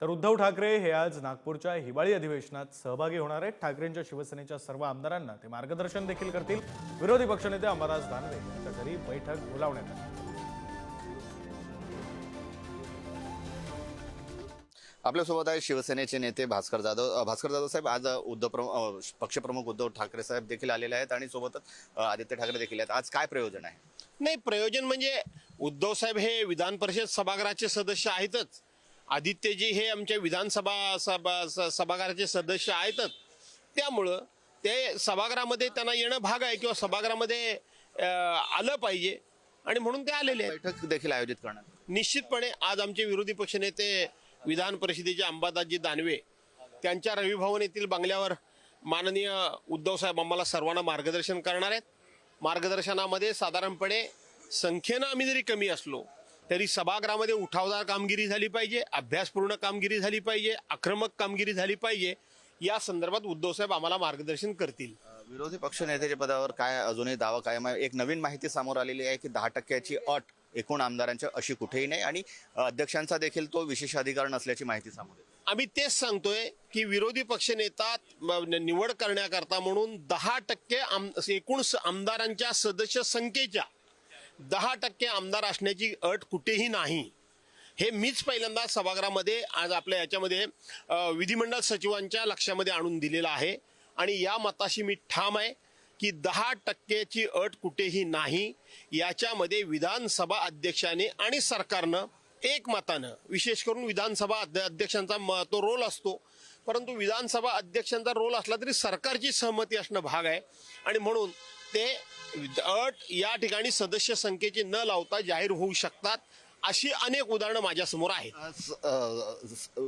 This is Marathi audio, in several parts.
तर उद्धव ठाकरे हे आज नागपूरच्या हिवाळी अधिवेशनात सहभागी होणार आहेत। ठाकरेंच्या शिवसेनेच्या सर्व आमदारांना ते मार्गदर्शन देखील करतील। विरोधी पक्षनेते अंबादास दानवे यांच्या घरी बैठक बोलावण्यात आली। आपल्यासोबत आहे शिवसेनेचे नेते भास्कर जाधव साहेब। आज पक्षप्रमुख उद्धव ठाकरे साहेब देखील आलेले आहेत आणि सोबतच आदित्य ठाकरे देखील आहेत। आज काय प्रयोजन आहे? नाही, प्रयोजन म्हणजे उद्धव साहेब हे विधान परिषद सभागृहाचे सदस्य आहेतच। आदित्यजी हे आमच्या विधानसभा सभागृहाचे सदस्य आहेतच। त्यामुळं ते सभागृहामध्ये त्यांना येणं भाग आहे किंवा सभागृहामध्ये आलं पाहिजे आणि म्हणून ते आलेले आहेत। बैठक देखील आयोजित करणार निश्चितपणे आज आमचे विरोधी पक्षनेते विधान परिषदेचे अंबादासजी दानवे त्यांच्या रविभवन येथील बंगल्यावर माननीय उद्धव साहेब आम्हाला सर्वांना मार्गदर्शन करणार आहेत। मार्गदर्शनामध्ये साधारणपणे संख्येनं आम्ही जरी कमी असलो तरी सभागृहामध्ये उठावदार कामगिरी झाली पाहिजे, अभ्यासपूर्ण कामगिरी झाली पाहिजे, आक्रमक कामगिरी झाली पाहिजे। या संदर्भात उद्धव साहेब आम्हाला मार्गदर्शन करतील। विरोधी पक्षनेत्याच्या पदावर काय अजूनही दावा कायम आहे? एक नवीन माहिती समोर आलेली आहे की 10% अट एकूण आमदारांच्या अशी कुठेही नाही आणि अध्यक्षांचा देखील तो विशेष अधिकार नसल्याची माहिती समोर येते। आम्ही तेच सांगतोय की विरोधी पक्षनेता निवड करण्याकरता म्हणून 10% एकूण आमदारांच्या सदस्य संख्येच्या 10% आमदार असण्याची अट कुठेही नाही। हे मीच पहिल्यांदा सभागृहामध्ये आज आपल्या याच्यामध्ये विधिमंडळ सचिवांच्या लक्षामध्ये आणून दिलेलं आहे आणि या मताशी मी ठाम आहे की 10%ची अट कुठेही नाही। याच्यामध्ये विधानसभा अध्यक्षाने आणि सरकारनं एकमतानं, विशेष करून विधानसभा अध्यक्षांचा तो रोल असतो, परंतु विधानसभा अध्यक्षांचा रोल असला तरी सरकारची सहमती असणं भाग आहे आणि म्हणून ते अट या ठिकाणी सदस्य संख्येची न लावता जाहीर होऊ शकतात। अशी अनेक उदाहरणं माझ्या समोर आहेत।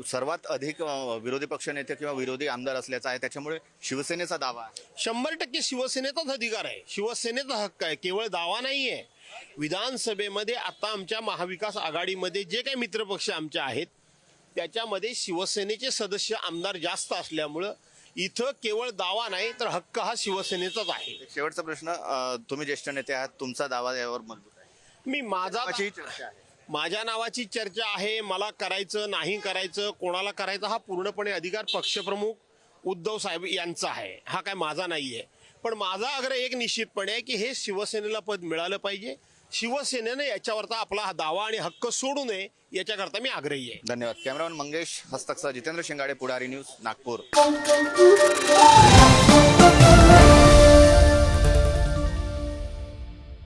सर्वात अधिक विरोधी पक्षनेते किंवा विरोधी आमदार असल्याचा आहे, त्याच्यामुळे शिवसेनेचा दावा आहे। 100% शिवसेनेचाच अधिकार आहे, शिवसेनेचा हक्क आहे, केवळ दावा नाहीये। विधानसभेमध्ये आता आमच्या महाविकास आघाडीमध्ये जे काही मित्रपक्ष आमचे आहेत त्याच्यामध्ये शिवसेनेचे सदस्य आमदार जास्त असल्यामुळं इथं केवळ दावा नाही तर हक्क हा शिवसेनेचाच आहे। शेवटचा प्रश्न, तुम्ही ज्येष्ठ नेते आहात, तुमचा दावा यावर मजबूत आहे? मी माझ्या नावाची चर्चा आहे। मला करायचं नाही करायचं, कोणाला करायचं हा पूर्णपणे अधिकार पक्षप्रमुख उद्धव साहेब यांचा आहे, हा काय माझा नाहीये। पण माझा आग्रह एक निश्चितपणे आहे की हे शिवसेनेला पद मिळालं पाहिजे। शिवसेनेने याच्यावरचा आपला हा दावा आणि हक्क सोडू नये याच्याकरता मी आग्रही आहे। धन्यवाद। कॅमेरामॅन मंगेश हस्तकसह जितेंद्र शिंगाडे, पुढारी न्यूज, नागपूर।